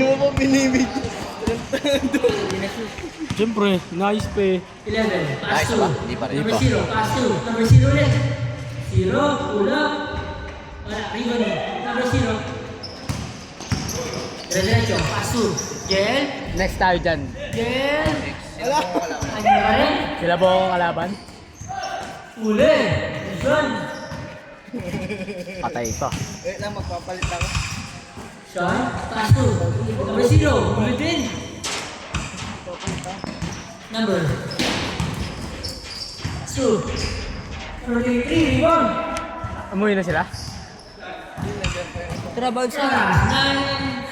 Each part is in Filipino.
mo pa binibig. Siyempre, nice pa eh. 11. Pass Nice 2. ba? Di pa rin. Number 0. Pass 2. Number 0 ulit. 0. Pull up. Wala. Rebound eh. Number 0. Diretso. Pass 2. Jel. Next tayo dyan. Jel. Ano ba rin? Sila po ang kalaban? Uli. Sean. Patay ito. Eh lang, magpapalit ako. Sean. Pass 2. Number 0. Uli din. Number 2. 33. Rebound. Amuyin na sila? Trabaho sa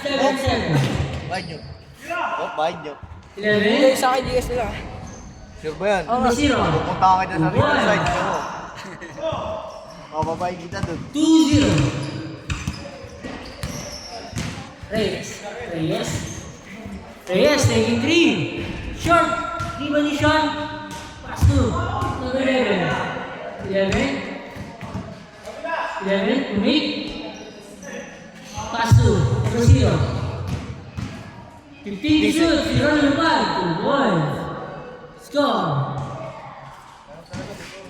9-7-7. Bayad nyo. Oh, bayad nyo. 11. Sa akin, DS nila. Sure ba yan? Number 0. Pupunta ka na sa real side ko. Mababay kita dun. 2-0. Reyes. Reyes. Reyes taking 3. Short. Rebound ni Sean. Pass 2. Number 11. 11. 11. Umik. Pass 2. Number 0. 15 to shoot. 0 lumpan. 2 points. Score.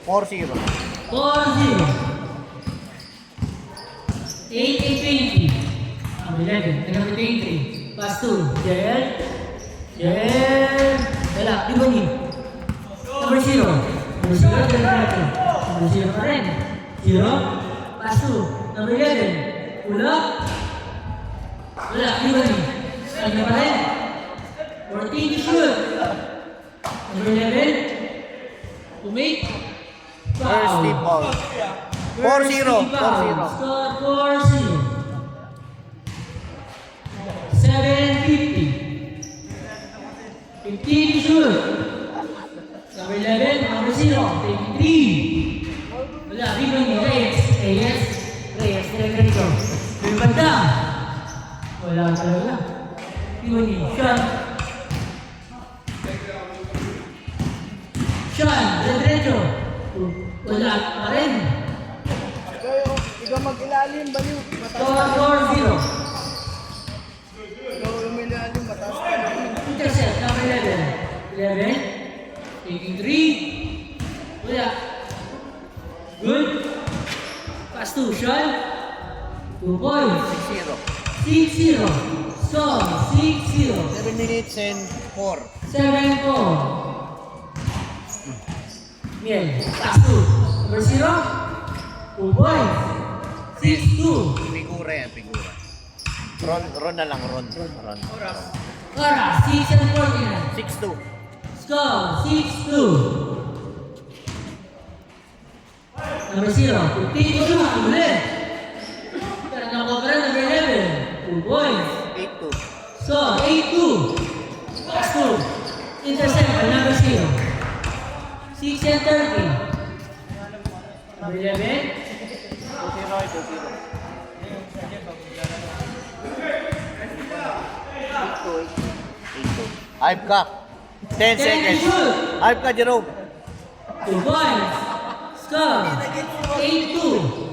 4-0. 4-0. 8-20. Number 11. Number 23. Pass 2. Jael. Jael. Wala. Rebound. Number 0. Number 0. Number 0 pa rin. 0. Pass 2. Number 11. Pull up. Wala. Rebound. Ano pa rin? 14 to shoot. Number 11. To make. First team ball. 4-0. 4-0. Score 4-0. 7-50. 15 to shoot. Number 11, number 0. Taking 3. Wala, rebound ni Reyes. Reyes. Reyes, diretso. May banda. Wala talaga. Rebound ni Sean. Sean, diretso. Wala pa rin. Ikaw mag-ilalim, baliw. Score 4-0. Ikaw umilalim, mataas ka na. Intercept, number 11. 11. Taking 3. Wala. Good. Pass 2, Sean. 2 points. 6-0. Score, 6-0. 7 minutes and 4. 7-4. Miel, pass 2. Number 0. 2 points. 6-2. Figura yan, figura. Ron na lang, Ron. Ora, 6-49. 6-2. Score, 6-2. Number 0, 15 to shoot, ulit. Nakakopera, number 11, 2 points. 8-2. Score, 8-2. Pass 2. Intercept by number 0. 6-30. Number 11. 8-2. Hype ka. 10 seconds. Hype ka, Jerome. 2 points. Score, 8-2.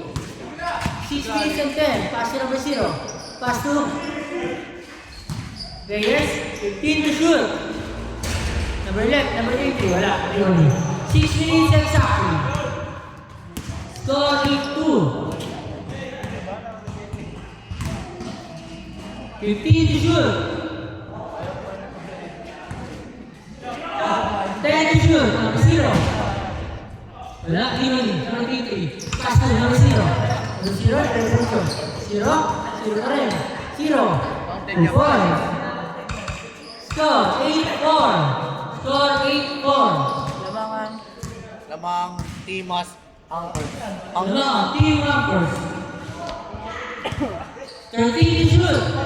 6 minutes and 10. Pass to number 0. Pass 2. Reyes, 15 to shoot. Number left, number 80. Wala. 6 minutes exactly. Score 8-2. 15 to shoot. 10 to shoot. Number 0. Wala. Number 83. Pass to number 0. Number 0. 0. 0 pa rin. 0. 2 points. Score 8-4. Score 8-4. Lamang Timas Anchors. Team Anchors. 13 to shoot.